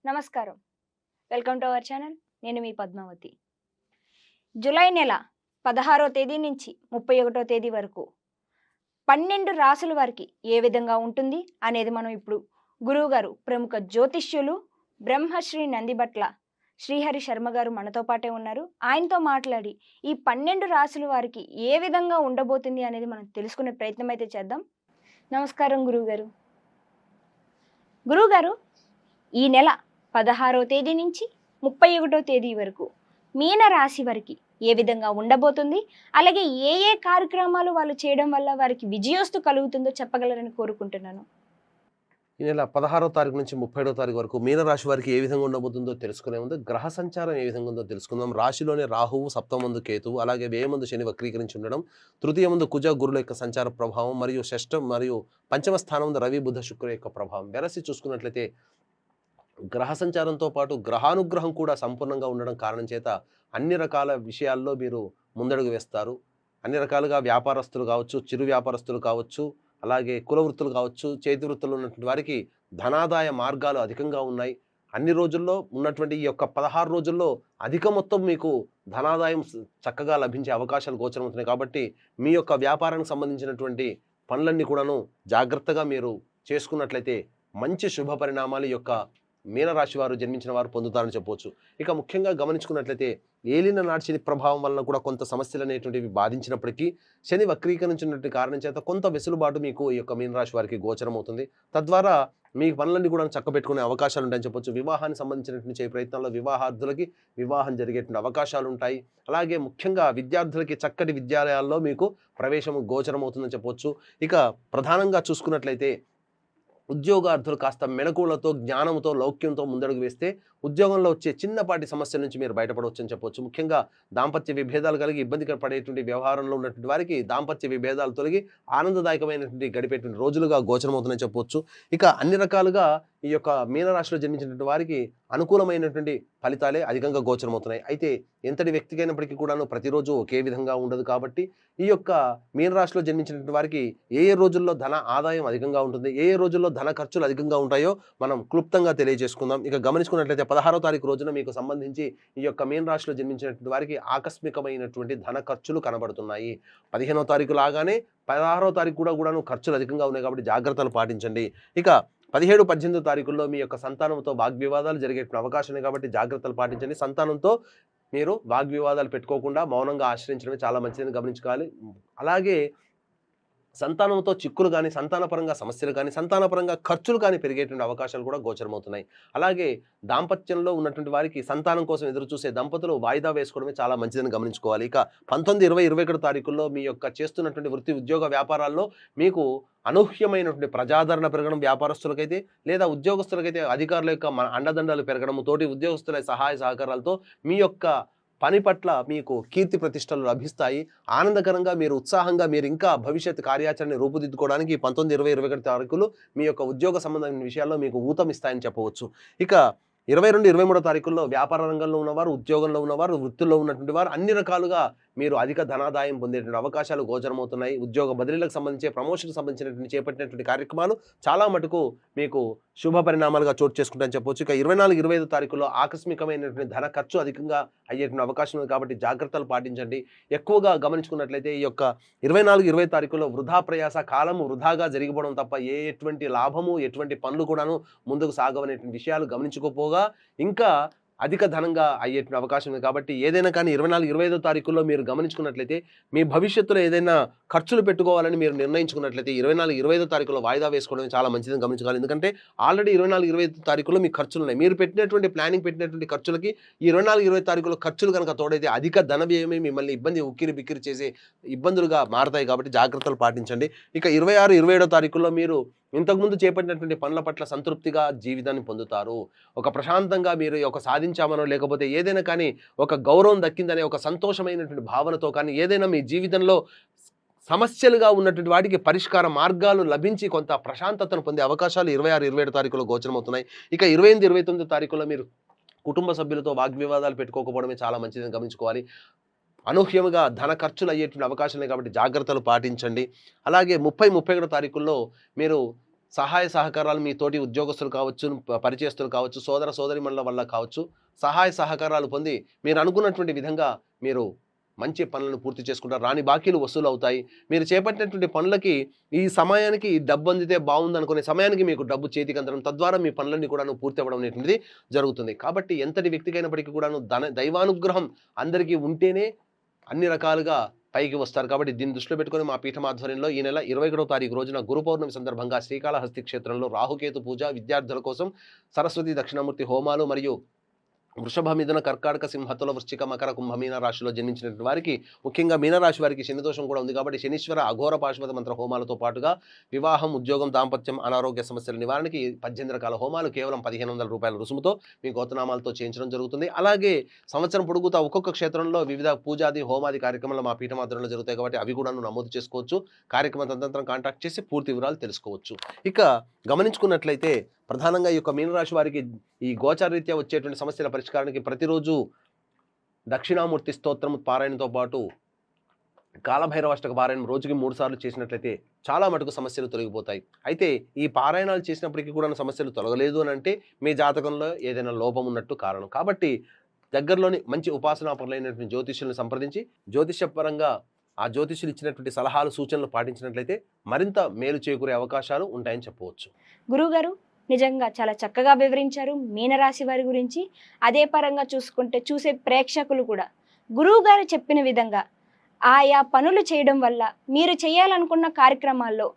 నమస్కారం. Welcome to our channel. నేను మీ Padmavati. July నెల 16వ తేదీ నుంచి 31వ తేదీ వరకు 12 రాసుల వారికి ఏ విధంగా ఉంటుంది అనేది మనం ఇప్పుడు గురువుగారు ప్రముఖ జ్యోతిష్యులు బ్రహ్మశ్రీ నందిబట్ల శ్రీహరి శర్మ గారు మనతో పాటే ఉన్నారు. ఆయనతో మాట్లాడి ఈ 12 రాసుల వారికి ఏ విధంగా ఉండబోతుంది అనేది మనం తెలుసుకునే ప్రయత్నం అయితే చేద్దాం. నమస్కారం గురువుగారు. గురువుగారు, ఈ నెల 16వ తేదీ నుంచి 31వ తేదీ వరకు మీన రాశి వారికి ఏ విధంగా ఉండబోతుంది, అలాగే ఏ ఏ కార్యక్రమాలు వాళ్ళు చేయడం వల్ల వారికి విజయోస్తు కలుగుతుందో చెప్పగలరని కోరుకుంటున్నాను. ఈ నెల 16వ తారీఖు నుంచి 31వ తారీఖు వరకు మీనరాశి వారికి ఏ విధంగా ఉండబోతుందో తెలుసుకునే ముందు గ్రహ సంచారం ఏ విధంగా ఉందో తెలుసుకుందాం. రాశిలోనే రాహువు, సప్తమందు కేతువు, అలాగే వ్యయమందు శని వక్రీకరించి ఉండడం, తృతీయమందు కుజ గురుల యొక్క సంచార ప్రభావం, మరియు షష్టం మరియు పంచమ స్థానం రవి బుధ శుక్రుల యొక్క ప్రభావం వెరసి చూసుకున్నట్లయితే గ్రహ సంచారంతో పాటు గ్రహానుగ్రహం కూడా సంపూర్ణంగా ఉండడం కారణం చేత అన్ని రకాల విషయాల్లో మీరు ముందడుగు వేస్తారు. అన్ని రకాలుగా వ్యాపారస్తులు కావచ్చు, చిరు వ్యాపారస్తులు కావచ్చు, అలాగే కుల వృత్తులు కావచ్చు, చేతి వృత్తులు ఉన్నటువంటి వారికి ధనాదాయ మార్గాలు అధికంగా ఉన్నాయి. అన్ని రోజుల్లో ఉన్నటువంటి ఈ యొక్క 16 రోజుల్లో అధిక మొత్తం మీకు ధనాదాయం చక్కగా లభించే అవకాశాలు గోచరమవుతున్నాయి. కాబట్టి మీ యొక్క వ్యాపారానికి సంబంధించినటువంటి పనులన్నీ కూడాను జాగ్రత్తగా మీరు చేసుకున్నట్లయితే మంచి శుభ పరిణామాలు యొక్క మీనరాశి వారు జన్మించిన వారు పొందుతారని చెప్పవచ్చు. ఇక ముఖ్యంగా గమనించుకున్నట్లయితే ఏలిన నాటి శని ప్రభావం వలన కూడా కొంత సమస్యలు అనేటువంటివి బాధించినప్పటికీ శని వక్రీకరించినటువంటి కారణం చేత కొంత వెసులుబాటు మీకు ఈ యొక్క మీనరాశి వారికి గోచరం అవుతుంది. తద్వారా మీ పనులన్నీ కూడా చక్కబెట్టుకునే అవకాశాలు ఉంటాయని చెప్పొచ్చు. వివాహానికి సంబంధించినటువంటి చేయ ప్రయత్నాల్లో వివాహార్థులకి వివాహం జరిగేటువంటి అవకాశాలు ఉంటాయి. అలాగే ముఖ్యంగా విద్యార్థులకి చక్కటి విద్యాలయాల్లో మీకు ప్రవేశం గోచరం అవుతుందని చెప్పొచ్చు. ఇక ప్రధానంగా చూసుకున్నట్లయితే ఉద్యోగార్థులు కాస్త మెలకువలతో, జ్ఞానంతో, లౌక్యంతో ముందడుగు వేస్తే ఉద్యోగంలో వచ్చే చిన్నపాటి సమస్యల నుంచి మీరు బయటపడవచ్చు అని చెప్పవచ్చు. ముఖ్యంగా దాంపత్య విభేదాలు కలిగి ఇబ్బంది పడేటువంటి వ్యవహారంలో ఉన్నటువంటి వారికి దాంపత్య విభేదాలు తొలగి ఆనందదాయకమైనటువంటి గడిపేటువంటి రోజులుగా గోచరమవుతుందని చెప్పవచ్చు. ఇక అన్ని రకాలుగా ఈ యొక్క మీనరాశిలో జన్మించినటువంటి వారికి అనుకూలమైనటువంటి ఫలితాలే అధికంగా గోచరమవుతున్నాయి. అయితే ఎంతటి వ్యక్తికైనప్పటికీ కూడాను ప్రతిరోజు ఒకే విధంగా ఉండదు. కాబట్టి ఈ యొక్క మీనరాశిలో జన్మించినటువంటి వారికి ఏ ఏ రోజుల్లో ధన ఆదాయం అధికంగా ఉంటుంది, ఏ ఏ రోజుల్లో ధన ఖర్చులు అధికంగా ఉంటాయో మనం క్లుప్తంగా తెలియజేసుకుందాం. ఇక గమనించుకున్నట్లయితే 16వ తారీఖు రోజున మీకు సంబంధించి ఈ యొక్క మీనరాశిలో జన్మించినటువంటి వారికి ఆకస్మికమైనటువంటి ధన ఖర్చులు కనబడుతున్నాయి. 15వ తారీఖు లాగానే 16వ తారీఖు కూడాను ఖర్చులు అధికంగా ఉన్నాయి. కాబట్టి జాగ్రత్తలు పాటించండి. ఇక 17, 18 తారీఖుల్లో మీ యొక్క సంతానంతో వాగ్వివాదాలు జరిగే అవకాశం ఉంది. కాబట్టి జాగ్రత్తలు పాటించండి. సంతానంతో మీరు వాగ్వివాదాలు పెట్టుకోకుండా మౌనంగా ఆశ్రయించడమే చాలా మంచిదని గమనించుకోవాలి. అలాగే సంతానంతో చిక్కులు కానీ, సంతానపరంగా సమస్యలు కానీ, సంతానపరంగా ఖర్చులు కానీ పెరిగేటువంటి అవకాశాలు కూడా గోచరమవుతున్నాయి. అలాగే దాంపత్యంలో ఉన్నటువంటి వారికి సంతానం కోసం ఎదురు చూసే దంపతులు వాయిదా వేసుకోవడమే చాలా మంచిదని గమనించుకోవాలి. ఇక 19, 20, 21 తారీఖుల్లో మీ యొక్క చేస్తున్నటువంటి వృత్తి, ఉద్యోగ వ్యాపారాల్లో మీకు అనూహ్యమైనటువంటి ప్రజాదరణ పెరగడం, వ్యాపారస్తులకైతే లేదా ఉద్యోగస్తులకైతే అధికారుల యొక్క అండదండలు పెరగడము, తోటి ఉద్యోగస్తుల సహాయ సహకారాలతో మీ యొక్క పని పట్ల మీకు కీర్తి ప్రతిష్టలు లభిస్తాయి. ఆనందకరంగా మీరు ఉత్సాహంగా మీరు ఇంకా భవిష్యత్ కార్యాచరణ రూపుదిద్దుకోవడానికి 19, 20, 21 తారీఖులు మీ యొక్క ఉద్యోగ సంబంధమైన విషయాల్లో మీకు ఊతమిస్తాయని చెప్పవచ్చు. ఇక 22, 23 తారీఖుల్లో వ్యాపార రంగంలో ఉన్నవారు, ఉద్యోగంలో ఉన్నవారు, వృత్తుల్లో ఉన్నటువంటి వారు అన్ని రకాలుగా మీరు అధిక ధనాదాయం పొందేటువంటి అవకాశాలు గోచరమవుతున్నాయి. ఉద్యోగ బదిలీలకు సంబంధించి, ప్రమోషన్కి సంబంధించినటువంటి చేపట్టినటువంటి కార్యక్రమాలు చాలా మటుకు మీకు శుభ పరిణామాలుగా చోటు చేసుకుంటాయని చెప్పవచ్చు. ఇక 24, 25 తారీఖుల్లో ఆకస్మికమైనటువంటి ధన ఖర్చు అధికంగా అయ్యేటువంటి అవకాశం ఉంది. కాబట్టి జాగ్రత్తలు పాటించండి. ఎక్కువగా గమనించుకున్నట్లయితే ఈ యొక్క 24, 20 తారీఖుల్లో వృధా ప్రయాస, కాలము వృధాగా జరిగిపోవడం తప్ప ఎటువంటి లాభము, ఎటువంటి పనులు కూడాను ముందుకు సాగవనేటువంటి విషయాలు గమనించుకోపోగా ఇంకా అధిక ధనంగా అయ్యేటువంటి అవకాశం ఉంది. కాబట్టి ఏదైనా కానీ 24, 25 తారీఖుల్లో మీరు గమనించుకున్నట్లయితే మీ భవిష్యత్తులో ఏదైనా ఖర్చులు పెట్టుకోవాలని మీరు నిర్ణయించుకున్నట్లయితే 24, 25 తారీఖులో వాయిదా వేసుకోవడం చాలా మంచిదని గమనించుకోవాలి. ఎందుకంటే ఆల్రెడీ 24, 25 తారీఖుల్లో మీ ఖర్చులు ఉన్నాయి. మీరు పెట్టినటువంటి ప్లానింగ్ పెట్టినటువంటి ఖర్చులకి ఈ 24, 20 తారీఖులో ఖర్చులు కనుక తోడైతే అధిక ధన వ్యయమే మిమ్మల్ని ఉక్కిరి బిక్కిరి చేసే ఇబ్బందులుగా మారతాయి. కాబట్టి జాగ్రత్తలు పాటించండి. ఇక 26, 27 తారీఖుల్లో మీరు ఇంతకుముందు చేపట్టినటువంటి పనుల పట్ల సంతృప్తిగా జీవితాన్ని పొందుతారు. ఒక ప్రశాంతంగా మీరు ఒక సాధించామనో లేకపోతే ఏదైనా కానీ ఒక గౌరవం దక్కిందనే ఒక సంతోషమైనటువంటి భావనతో కానీ ఏదైనా మీ జీవితంలో సమస్యలుగా ఉన్నటువంటి వాటికి పరిష్కార మార్గాలు లభించి కొంత ప్రశాంతతను పొందే అవకాశాలు 26, 27 తారీఖులో గోచరమవుతున్నాయి. ఇక 28, 29 తారీఖుల్లో మీరు కుటుంబ సభ్యులతో వాగ్వివాదాలు పెట్టుకోకపోవడమే చాలా మంచిదని గమనించుకోవాలి. అనూహ్యముగా ధన ఖర్చులు అయ్యేటువంటి అవకాశం లేదు. కాబట్టి జాగ్రత్తలు పాటించండి. అలాగే 30, 31 తారీఖుల్లో మీరు సహాయ సహకారాలు మీ తోటి ఉద్యోగస్తులు కావచ్చు, పరిచయస్తులు కావచ్చు, సోదర సోదరిమణుల వల్ల కావచ్చు, సహాయ సహకారాలు పొంది మీరు అనుకున్నటువంటి విధంగా మీరు మంచి పనులను పూర్తి చేసుకుంటారు. రాని బాకీలు వసూలు అవుతాయి. మీరు చేపట్టినటువంటి పనులకి ఈ సమయానికి ఈ డబ్బు అందితే బాగుందనుకునే సమయానికి మీకు డబ్బు చేతికి అందడం, తద్వారా మీ పనులన్నీ కూడాను పూర్తి అవ్వడం అనేటువంటిది జరుగుతుంది. కాబట్టి ఎంతటి వ్యక్తికైనప్పటికీ కూడాను దైవానుగ్రహం అందరికీ ఉంటేనే అన్ని రకాలుగా పైకి వస్తారు. కాబట్టి దీన్ని దృష్టిలో పెట్టుకొని మా పీఠం ఆధ్వర్యంలో ఈ నెల 21వ తారీఖు రోజున గురు పౌర్ణమి సందర్భంగా శ్రీకాళహస్తి క్షేత్రంలో రాహుకేతు పూజ, విద్యార్థుల కోసం సరస్వతి దక్షిణామూర్తి హోమాలు మరియు వృషభ, మిథున, కర్కాటక, సింహ, తుల, వృశ్చిక, మకర, కుంభ, మీన రాశిలో జన్మించినటువంటి వారికి, ముఖ్యంగా మీనరాశి వారికి శని దోషం కూడా ఉంది. కాబట్టి శనీశ్వర అఘోర పాశుపత మంత్ర హోమాలతో పాటుగా వివాహం, ఉద్యోగం, దాంపత్యం, అనారోగ్య సమస్యల నివారణకి 18 రకాల హోమాలు కేవలం 1500 రూపాయల రుసుముతో మీ గోత్రనామాలతో చేయించడం జరుగుతుంది. అలాగే సంవత్సరం పొడుగుతా ఒక్కొక్క క్షేత్రంలో వివిధ పూజాది హోమాది కార్యక్రమాలు మా పీఠం ఆధ్వర్యంలో జరుగుతాయి. కాబట్టి అవి కూడా నమోదు చేసుకోవచ్చు. కార్యక్రమ తదనంతరం కాంటాక్ట్ చేసి పూర్తి వివరాలు తెలుసుకోవచ్చు. ఇక గమనించుకున్నట్లయితే ప్రధానంగా ఈ యొక్క మీనరాశి వారికి ఈ గోచారరీత్యా వచ్చేటువంటి సమస్యల పరిష్కారానికి ప్రతిరోజు దక్షిణామూర్తి స్తోత్రం పారాయణతో పాటు కాలభైరవాష్టక పారాయణం రోజుకి 3 సార్లు చేసినట్లయితే చాలా మటుకు సమస్యలు తొలగిపోతాయి. అయితే ఈ పారాయణాలు చేసినప్పటికీ కూడా సమస్యలు తొలగలేదు అని అంటే మీ జాతకంలో ఏదైనా లోపం ఉన్నట్టు కారణం. కాబట్టి దగ్గరలోని మంచి ఉపాసనా పరులైనటువంటి జ్యోతిష్యులను సంప్రదించి జ్యోతిష్యపరంగా ఆ జ్యోతిష్యులు ఇచ్చినటువంటి సలహాలు సూచనలు పాటించినట్లయితే మరింత మేలు చేకూరే అవకాశాలు ఉంటాయని చెప్పవచ్చు. గురువుగారు నిజంగా చాలా చక్కగా వివరించారు మీనరాశి వారి గురించి. అదే పరంగా చూసుకుంటే చూసే ప్రేక్షకులు కూడా గురువు గారు చెప్పిన విధంగా ఆయా పనులు చేయడం వల్ల మీరు చేయాలనుకున్న కార్యక్రమాల్లో